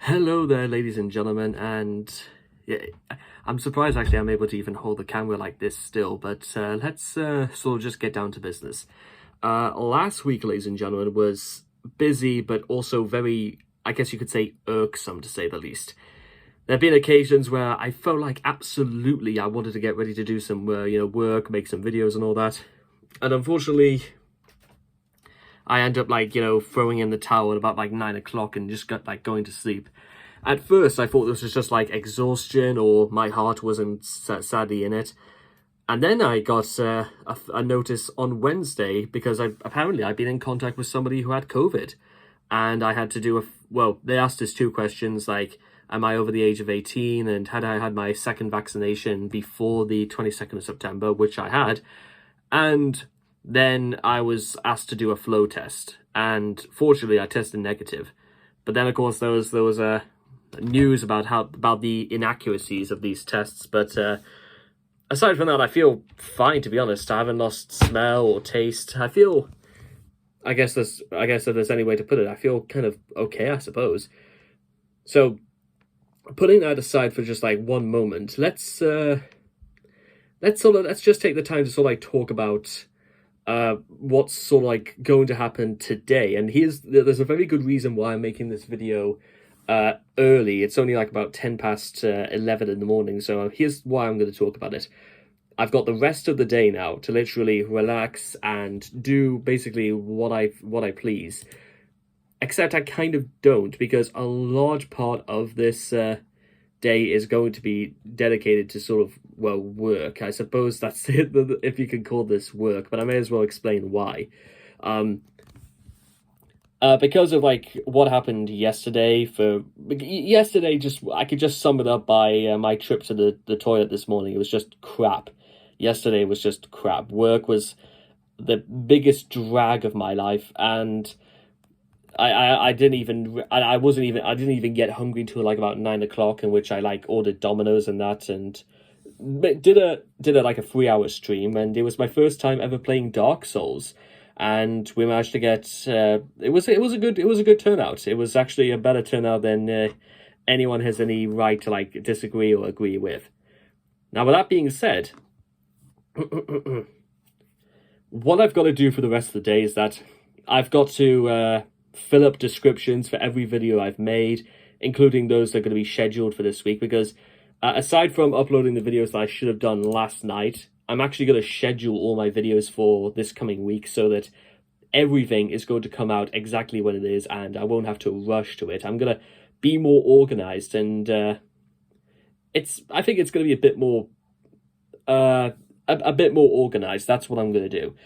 Hello there, ladies and gentlemen, and yeah, I'm surprised actually I'm able to even hold the camera like this still, but let's sort of just get down to business. Last week, ladies and gentlemen, was busy, but also very, I guess you could say, irksome to say the least. There have been occasions where I felt like absolutely I wanted to get ready to do some, work, make some videos and all that, and unfortunately, I end up throwing in the towel at about 9 o'clock and just got going to sleep. At first, I thought this was just exhaustion or my heart wasn't sadly in it. And then I got a notice on Wednesday because apparently I'd been in contact with somebody who had COVID. And I had to do they asked us two questions like, am I over the age of 18? And had I had my second vaccination before the 22nd of September, which I had. And then I was asked to do a flow test. And fortunately, I tested negative. But then, of course, there was news about the inaccuracies of these tests, but aside from that, I feel fine, to be honest. I haven't lost smell or taste. I feel, I guess if there's any way to put it, I feel kind of okay, I suppose. So, putting that aside for just one moment, let's just take the time to sort of talk about what's sort of going to happen today. And there's a very good reason why I'm making this video early. It's only about 10 past 11 in the morning, so here's why I'm going to talk about it. I've got the rest of the day now to literally relax and do basically what I please, except I kind of don't, because a large part of this day is going to be dedicated to sort of work. I suppose that's it, if you can call this work, but I may as well explain why. Because of what happened yesterday. I could just sum it up by my trip to the toilet this morning. It was just crap. Yesterday was just crap. Work was the biggest drag of my life, and I didn't even get hungry till about 9 o'clock, in which I ordered Domino's and that, and did a 3-hour stream, and it was my first time ever playing Dark Souls. And we managed to get it was a good turnout. It was actually a better turnout than anyone has any right to disagree or agree with. Now, with that being said, what I've got to do for the rest of the day is that I've got to fill up descriptions for every video I've made, including those that are going to be scheduled for this week, because aside from uploading the videos that I should have done last night, I'm actually going to schedule all my videos for this coming week so that everything is going to come out exactly when it is, and I won't have to rush to it. I'm going to be more organized, and I think it's going to be a bit more organized. That's what I'm going to do.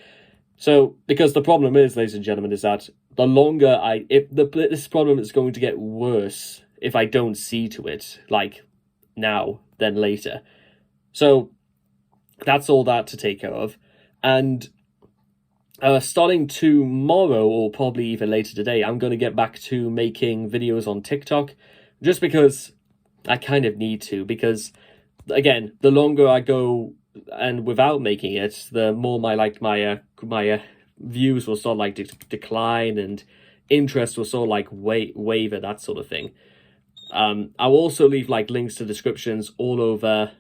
So, because the problem is, ladies and gentlemen, is that the longer this problem is going to get worse if I don't see to it, now than later. So, that's all that to take care of. And starting tomorrow, or probably even later today, I'm going to get back to making videos on TikTok, just because I kind of need to, because, again, the longer I go and without making it, the more my views will sort of decline, and interest will sort of waver, that sort of thing. I'll also leave links to descriptions all over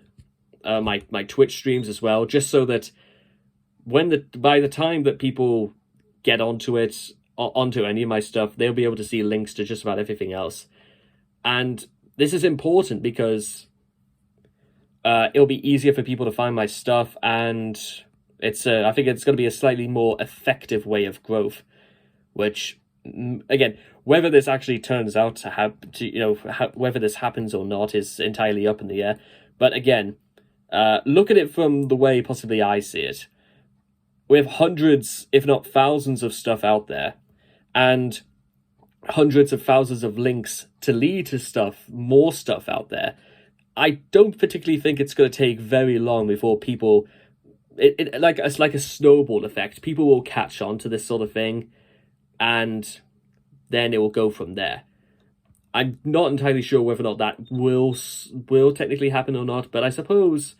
my Twitch streams as well, just so that by the time that people get onto any of my stuff, they'll be able to see links to just about everything else. And this is important because it'll be easier for people to find my stuff, and I think it's going to be a slightly more effective way of growth, which, again, whether this actually turns out to happen, whether this happens or not is entirely up in the air. But again, look at it from the way possibly I see it. We have hundreds, if not thousands, of stuff out there, and hundreds of thousands of links to lead to more stuff out there. I don't particularly think it's going to take very long before people, it's like a snowball effect. People will catch on to this sort of thing, and then it will go from there. I'm not entirely sure whether or not that will technically happen or not, but I suppose,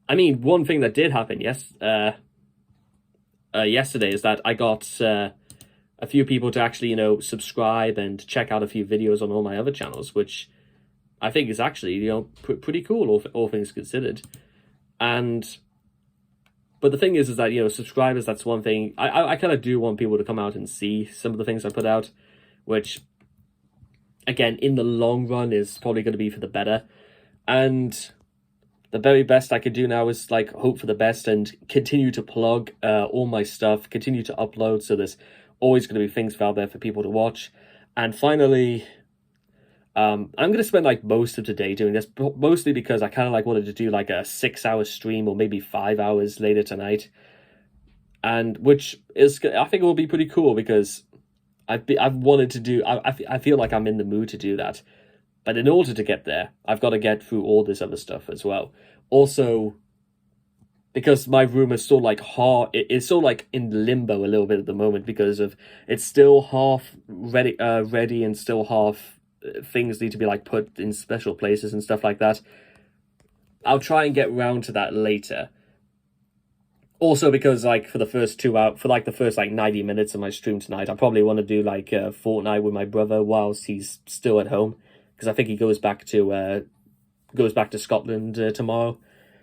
one thing that did happen yesterday is that I got a few people to actually, you know, subscribe and check out a few videos on all my other channels, which I think is actually, you know, pretty cool, all things considered. And but the thing is that, you know, subscribers, that's one thing. I kind of do want people to come out and see some of the things I put out, which, again, in the long run is probably going to be for the better. And the very best I could do now is, like, hope for the best and continue to plug all my stuff, continue to upload, so there's always going to be things out there for people to watch. And finally, I'm going to spend, like, most of the day doing this, mostly because I kind of, like, wanted to do, like, a 6-hour stream or maybe 5 hours later tonight. And which is, I think it will be pretty cool, because I've wanted to do, I feel like I'm in the mood to do that. But in order to get there, I've got to get through all this other stuff as well. Also, because my room is still, like, it's still, like, in limbo a little bit at the moment, because of, it's still half ready and still half things need to be, like, put in special places and stuff like that. I'll try and get around to that later. Also, because, like, for the first 2 hours, for, like, the first, like, 90 minutes of my stream tonight, I probably want to do, like, Fortnite with my brother whilst he's still at home, because I think he goes back to Scotland tomorrow.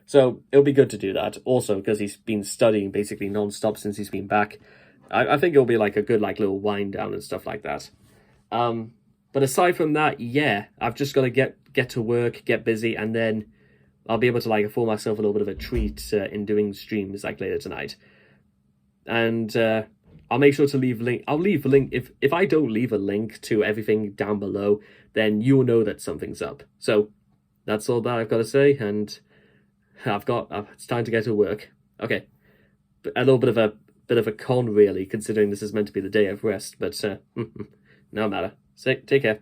So it'll be good to do that. Also, because he's been studying basically non-stop since he's been back. I think it'll be, like, a good, like, little wind down and stuff like that. But aside from that, yeah, I've just got to get to work, get busy, and then I'll be able to, like, afford myself a little bit of a treat in doing streams, like, later tonight. And I'll make sure to leave link. I'll leave a link. If I don't leave a link to everything down below, then you'll know that something's up. So that's all that I've got to say, and it's time to get to work. Okay, a little bit of a con, really, considering this is meant to be the day of rest, but no matter. Take care.